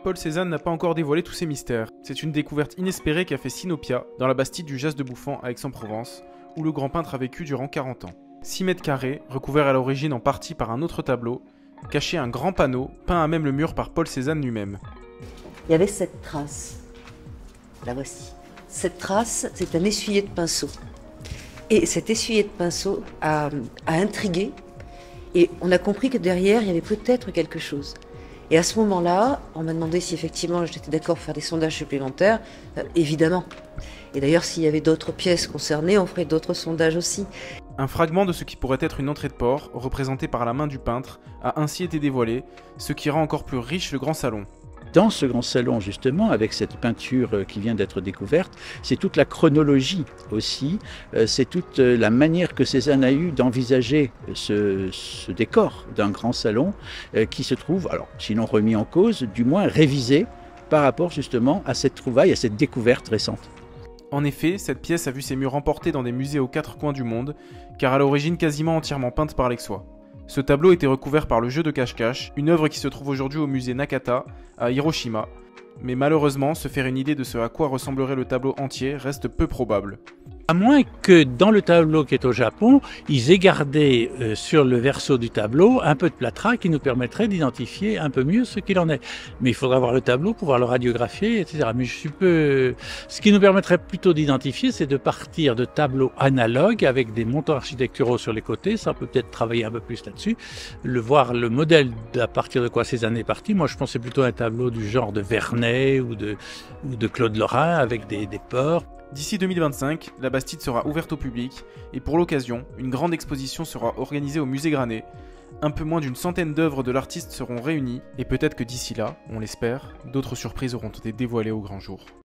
Paul Cézanne n'a pas encore dévoilé tous ses mystères. C'est une découverte inespérée qu'a fait Sinopia dans la bastide du Jas de Bouffan à Aix-en-Provence, où le grand peintre a vécu durant 40 ans. 6 mètres carrés, recouverts à l'origine en partie par un autre tableau, cachait un grand panneau peint à même le mur par Paul Cézanne lui-même. Il y avait cette trace. La voici. Cette trace, c'est un essuyé de pinceau. Et cet essuyé de pinceau a intrigué. Et on a compris que derrière, il y avait peut-être quelque chose. Et à ce moment-là, on m'a demandé si effectivement j'étais d'accord pour faire des sondages supplémentaires. Évidemment. Et d'ailleurs, s'il y avait d'autres pièces concernées, on ferait d'autres sondages aussi. Un fragment de ce qui pourrait être une entrée de port, représentée par la main du peintre, a ainsi été dévoilé, ce qui rend encore plus riche le grand salon. Dans ce grand salon, justement, avec cette peinture qui vient d'être découverte, c'est toute la chronologie aussi, c'est toute la manière que Cézanne a eue d'envisager ce décor d'un grand salon qui se trouve, alors sinon remis en cause, du moins révisé par rapport justement à cette trouvaille, à cette découverte récente. En effet, cette pièce a vu ses murs emportés dans des musées aux 4 coins du monde, car à l'origine quasiment entièrement peinte par l'Aixois. Ce tableau était recouvert par le jeu de cache-cache, une œuvre qui se trouve aujourd'hui au musée Nakata, à Hiroshima. Mais malheureusement, se faire une idée de ce à quoi ressemblerait le tableau entier reste peu probable. À moins que dans le tableau qui est au Japon, ils aient gardé sur le verso du tableau un peu de plâtras qui nous permettrait d'identifier un peu mieux ce qu'il en est. Mais il faudra voir le tableau, pouvoir le radiographier, etc. Mais ce qui nous permettrait plutôt d'identifier, c'est de partir de tableaux analogues avec des montants architecturaux sur les côtés. Ça, on peut peut-être travailler un peu plus là-dessus. Voir le modèle à partir de quoi Cézanne est parti. Moi, je pensais plutôt à un tableau du genre de Vernet ou de Claude Lorrain avec des ports. D'ici 2025, la Bastide sera ouverte au public et pour l'occasion, une grande exposition sera organisée au musée Granet. Un peu moins d'une centaine d'œuvres de l'artiste seront réunies et peut-être que d'ici là, on l'espère, d'autres surprises auront été dévoilées au grand jour.